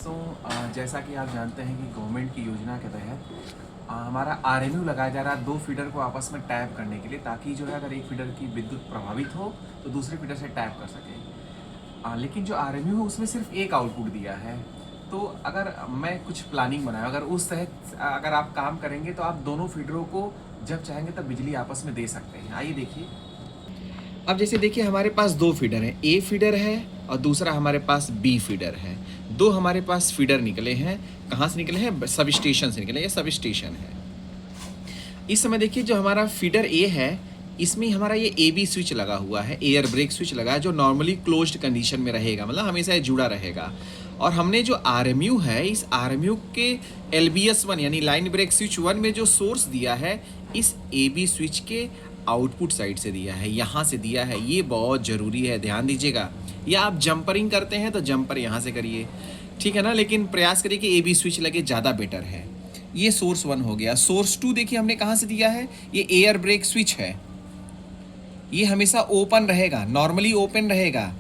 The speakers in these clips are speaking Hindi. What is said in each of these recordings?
जैसा कि आप जानते हैं कि गवर्नमेंट की योजना के तहत हमारा आरएमयू लगाया जा रहा है 2 फीडर को आपस में टैप करने के लिए, ताकि जो है अगर एक फीडर की विद्युत प्रभावित हो तो दूसरे फीडर से टैप कर सके। लेकिन जो आरएमयू है उसमें सिर्फ एक आउटपुट दिया है। तो अगर मैं कुछ प्लानिंग बनाऊँ, अगर उस तहत अगर आप काम करेंगे तो आप दोनों फीडरों को जब चाहेंगे तब बिजली आपस में दे सकते हैं। आइए देखिए। अब जैसे देखिए हमारे पास 2 फीडर हैं, ए फीडर है और दूसरा हमारे पास बी फीडर है। 2 हमारे पास फीडर निकले हैं। कहाँ से निकले हैं? सब स्टेशन से निकले। ये सब स्टेशन है। इस समय देखिए जो हमारा फीडर ए है इसमें हमारा ये ए बी स्विच लगा हुआ है, एयर ब्रेक स्विच लगा है, जो नॉर्मली क्लोज्ड कंडीशन में रहेगा, मतलब हमेशा ये जुड़ा रहेगा। और हमने जो आरएमयू है, इस आरएमयू के LBS1 यानी लाइन ब्रेक स्विच 1 में जो सोर्स दिया है इस ए बी स्विच के आउटपुट साइड से दिया है, यहाँ से दिया है। ये बहुत ज़रूरी है, ध्यान दीजिएगा। या आप जंपरिंग करते हैं तो जंपर यहाँ से करिए, ठीक है ना, लेकिन प्रयास करिए कि ए बी स्विच लगे, ज़्यादा बेटर है। ये सोर्स 1 हो गया। सोर्स 2 देखिए हमने कहाँ से दिया है, ये एयर ब्रेक स्विच है। ये हमेशा ओपन रहेगा, नॉर्मली ओपन रहेगा,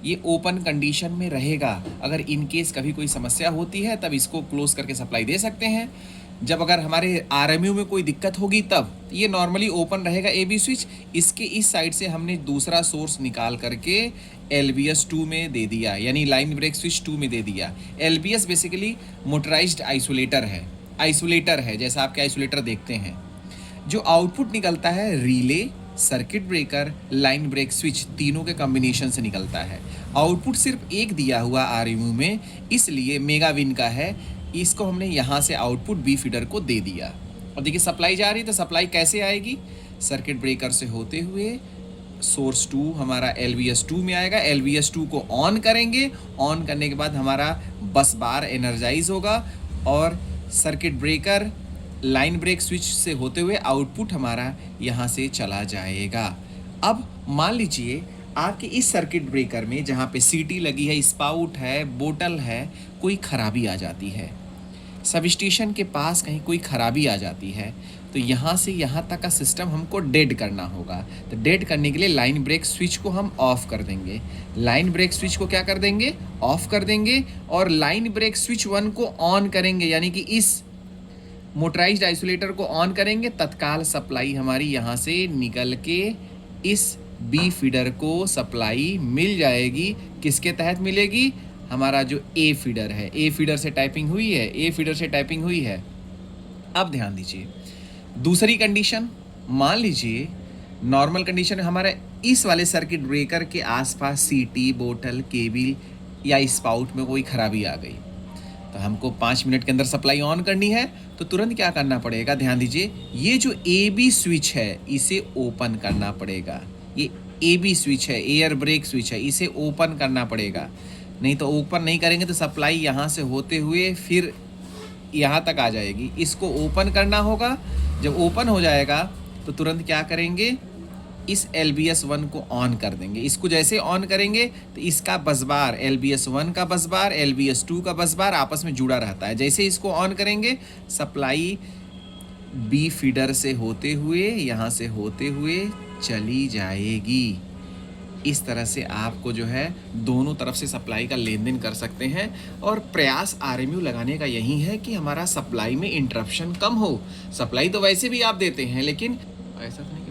ये ओपन कंडीशन में रहेगा। अगर इन केस कभी कोई समस्या होती है तब इसको क्लोज करके सप्लाई दे सकते हैं। जब अगर हमारे आरएमयू में कोई दिक्कत होगी तब ये नॉर्मली ओपन रहेगा ए बी स्विच। इसके इस साइड से हमने दूसरा सोर्स निकाल करके LBS2 में दे दिया, यानी लाइन ब्रेक स्विच 2 में दे दिया। LBS बेसिकली मोटराइज्ड आइसोलेटर है, जैसा आपके आइसोलेटर देखते हैं। जो आउटपुट निकलता है relay, circuit breaker, line break switch, तीनों के कॉम्बिनेशन से निकलता है। आउटपुट सिर्फ एक दिया हुआ आरएमयू में, इसलिए मेगा विन का है। इसको हमने यहाँ से आउटपुट बी फीडर को दे दिया। और देखिए सप्लाई जा रही है, तो सप्लाई कैसे आएगी? सर्किट ब्रेकर से होते हुए सोर्स 2 हमारा LBS2 में आएगा। LBS2 को ऑन करेंगे, ऑन करने के बाद हमारा बस बार एनर्जाइज होगा और circuit breaker, line break switch से होते हुए आउटपुट हमारा यहाँ से चला जाएगा। अब मान लीजिए आपके इस सर्किट ब्रेकर में जहाँ पे सीटी लगी है, स्पाउट है, बोतल है, कोई खराबी आ जाती है, सब स्टेशन के पास कहीं कोई खराबी आ जाती है, तो यहाँ से यहाँ तक का सिस्टम हमको डेड करना होगा। तो डेड करने के लिए लाइन ब्रेक स्विच को हम ऑफ कर देंगे। लाइन ब्रेक स्विच को क्या कर देंगे? ऑफ कर देंगे। और लाइन ब्रेक स्विच 1 को ऑन करेंगे, यानी कि इस मोटराइज्ड आइसोलेटर को ऑन करेंगे। तत्काल सप्लाई हमारी यहाँ से निकल के इस बी फीडर को सप्लाई मिल जाएगी। किसके तहत मिलेगी? हमारा जो ए फीडर है, ए फीडर से टाइपिंग हुई है, ए फीडर से टाइपिंग हुई है। अब ध्यान दीजिए, दूसरी कंडीशन, मान लीजिए नॉर्मल कंडीशन में हमारे इस वाले सर्किट ब्रेकर के आसपास सीटी, बोतल, केबल या स्पाउट में कोई खराबी आ गई, तो हमको 5 मिनट के अंदर सप्लाई ऑन करनी है। तो तुरंत क्या करना पड़ेगा? ध्यान दीजिए, ये जो ए बी स्विच है इसे ओपन करना पड़ेगा। ये ए बी स्विच है, एयर ब्रेक स्विच है, इसे ओपन करना पड़ेगा। नहीं तो ओपन नहीं करेंगे तो सप्लाई यहाँ से होते हुए फिर यहाँ तक आ जाएगी। इसको ओपन करना होगा। जब ओपन हो जाएगा तो तुरंत क्या करेंगे? इस LBS1 को ऑन कर देंगे। इसको जैसे ऑन करेंगे तो इसका बसबार, LBS1 का बसबार, LBS2 का बसबार आपस में जुड़ा रहता है। जैसे इसको ऑन करेंगे सप्लाई बी फीडर से होते हुए, यहाँ से होते हुए चली जाएगी। इस तरह से आपको जो है दोनों तरफ से सप्लाई का लेन देन कर सकते हैं। और प्रयास आरएमयू लगाने का यही है कि हमारा सप्लाई में इंटरप्शन कम हो। सप्लाई तो वैसे भी आप देते हैं, लेकिन ऐसा तो नहीं